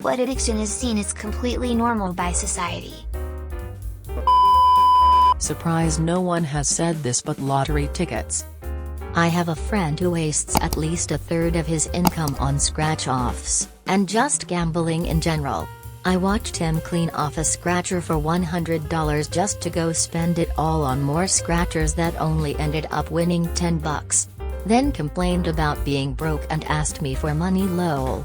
but addiction is seen as completely normal by society. Surprise, no one has said this, but lottery tickets. I have a friend who wastes at least a third of his income on scratch-offs, and just gambling in general. I watched him clean off a scratcher for $100 just to go spend it all on more scratchers that only ended up winning $10. Then complained about being broke and asked me for money, lol.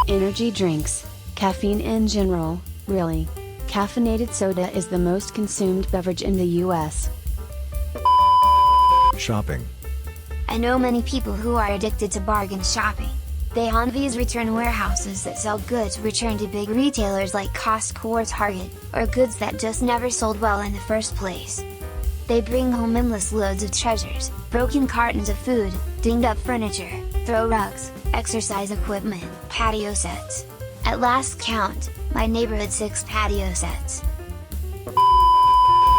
Energy drinks, caffeine in general, really. Caffeinated soda is the most consumed beverage in the US. Shopping. I know many people who are addicted to bargain shopping. They haunt these return warehouses that sell goods returned to big retailers like Costco or Target, or goods that just never sold well in the first place. They bring home endless loads of treasures, broken cartons of food, dinged up furniture, throw rugs, exercise equipment, patio sets. At last count, my neighbor had 6 patio sets.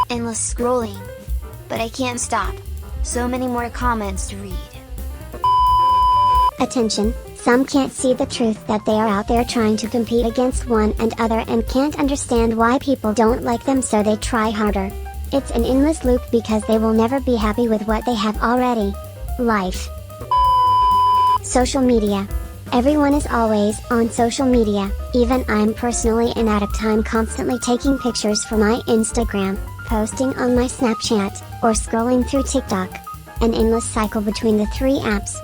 Endless scrolling. But I can't stop. So many more comments to read. Attention, some can't see the truth that they are out there trying to compete against one another and can't understand why people don't like them, so they try harder. It's an endless loop because they will never be happy with what they have already. Life. Social media. Everyone is always on social media, even I'm personally an addict. I'm constantly taking pictures for my Instagram, posting on my Snapchat, or scrolling through TikTok. An endless cycle between the 3 apps.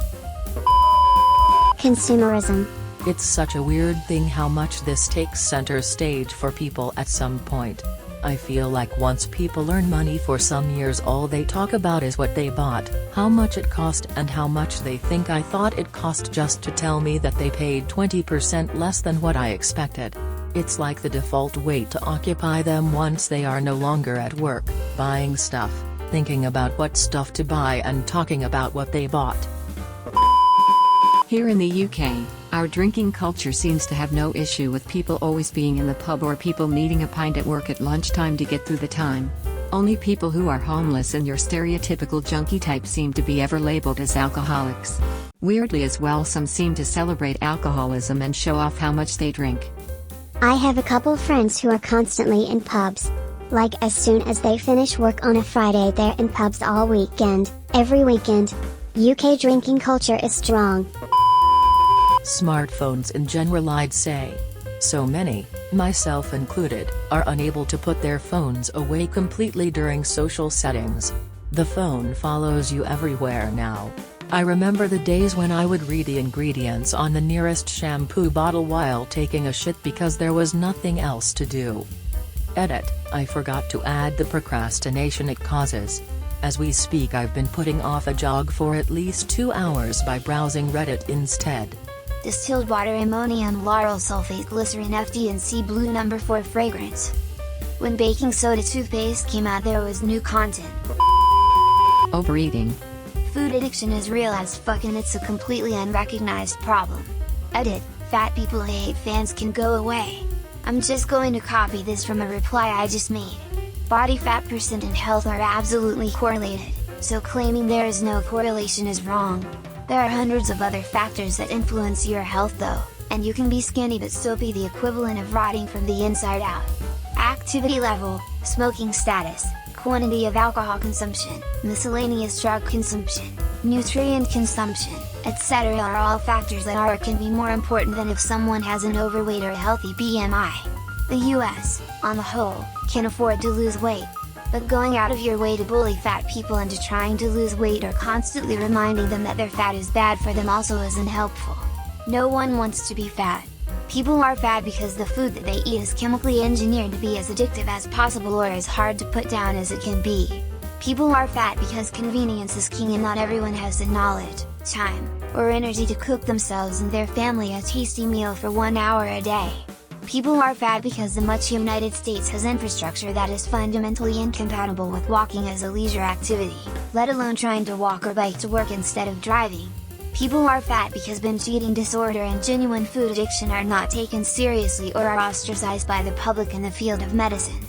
Consumerism. It's such a weird thing how much this takes center stage for people at some point. I feel like once people earn money for some years, all they talk about is what they bought, how much it cost, and how much they think I thought it cost, just to tell me that they paid 20% less than what I expected. It's like the default way to occupy them once they are no longer at work, buying stuff, thinking about what stuff to buy, and talking about what they bought. Here in the UK, our drinking culture seems to have no issue with people always being in the pub or people needing a pint at work at lunchtime to get through the time. Only people who are homeless and your stereotypical junkie type seem to be ever labeled as alcoholics. Weirdly as well, some seem to celebrate alcoholism and show off how much they drink. I have a couple friends who are constantly in pubs. Like as soon as they finish work on a Friday, they're in pubs all weekend, every weekend. UK drinking culture is strong. Smartphones in general, I'd say. So many, myself included, are unable to put their phones away completely during social settings. The phone follows you everywhere now. I remember the days when I would read the ingredients on the nearest shampoo bottle while taking a shit because there was nothing else to do. Edit, I forgot to add the procrastination it causes. As we speak, I've been putting off a jog for at least 2 hours by browsing Reddit instead. Distilled water, ammonium lauryl sulfate, glycerin, FD&C blue No. 4 fragrance. When baking soda toothpaste came out, there was new content. Overeating. Food addiction is real as fuck, and it's a completely unrecognized problem. Edit, fat people hate fans can go away. I'm just going to copy this from a reply I just made. Body fat percent and health are absolutely correlated, so claiming there is no correlation is wrong. There are hundreds of other factors that influence your health though, and you can be skinny but still be the equivalent of rotting from the inside out. Activity level, smoking status, quantity of alcohol consumption, miscellaneous drug consumption, nutrient consumption, etc. are all factors that are or can be more important than if someone has an overweight or a healthy BMI. The US, on the whole, can afford to lose weight. But going out of your way to bully fat people into trying to lose weight or constantly reminding them that their fat is bad for them also isn't helpful. No one wants to be fat. People are fat because the food that they eat is chemically engineered to be as addictive as possible or as hard to put down as it can be. People are fat because convenience is king and not everyone has the knowledge, time, or energy to cook themselves and their family a tasty meal for 1 hour a day. People are fat because the much United States has infrastructure that is fundamentally incompatible with walking as a leisure activity, let alone trying to walk or bike to work instead of driving. People are fat because binge eating disorder and genuine food addiction are not taken seriously or are ostracized by the public in the field of medicine.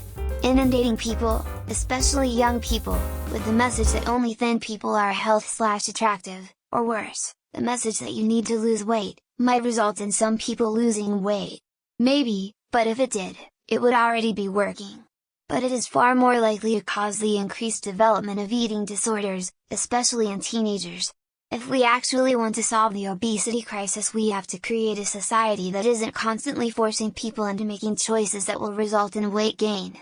Inundating people, especially young people, with the message that only thin people are health/attractive, or worse, the message that you need to lose weight, might result in some people losing weight. Maybe, but if it did, it would already be working. But it is far more likely to cause the increased development of eating disorders, especially in teenagers. If we actually want to solve the obesity crisis, we have to create a society that isn't constantly forcing people into making choices that will result in weight gain.